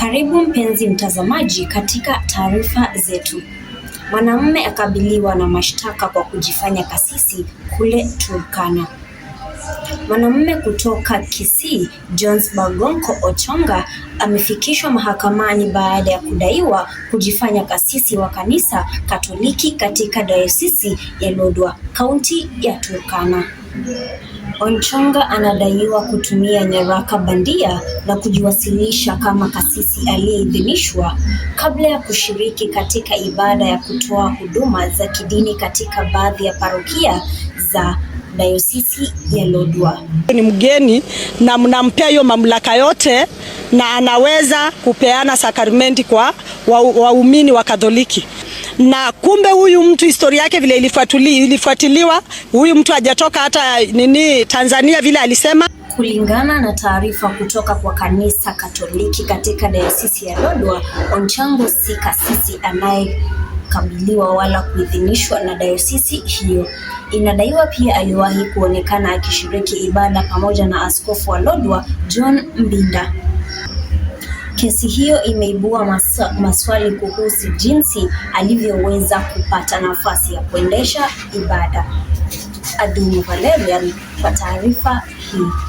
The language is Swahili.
Karibu mpenzi mtazamaji katika taarifa zetu. Mwanamume akabiliwa na mashtaka kwa kujifanya kasisi kule Turkana. Mwanamume kutoka Kisii, Jones Bagonko Ochonga, amefikishwa mahakamani baada ya kudaiwa kujifanya kasisi wa kanisa Katoliki katika dayosisi ya Lodwar, kaunti ya Turkana. Ochonga anadaiwa kutumia nyaraka bandia na kujiwasilisha kama kasisi aliyeidhinishwa kabla ya kushiriki katika ibada ya kutoa huduma za kidini katika baadhi ya parokia za dayosisi ya Lodwar. Ni mgeni na mnampea hiyo mamlaka yote na anaweza kupeana sakramenti kwa waumini wa Katoliki. Na kumbe huyu mtu historia yake vile ilifuatiliwa, huyu mtu hajatoka hata Tanzania vile alisema. Kulingana na taarifa kutoka kwa kanisa Katoliki katika dayosisi ya Lodwar, Ochonga si kasisi anayekabiliwa wala kuidhinishwa na dayosisi hiyo. Inadaiwa pia aliwahi kuonekana akishiriki ibada pamoja na askofu wa Lodwar, John Mbinda. Kesi hiyo imeibua maswali kuhusu jinsi alivyoweza kupata nafasi ya kuendesha ibada. Adumu Valerian kwa taarifa hii.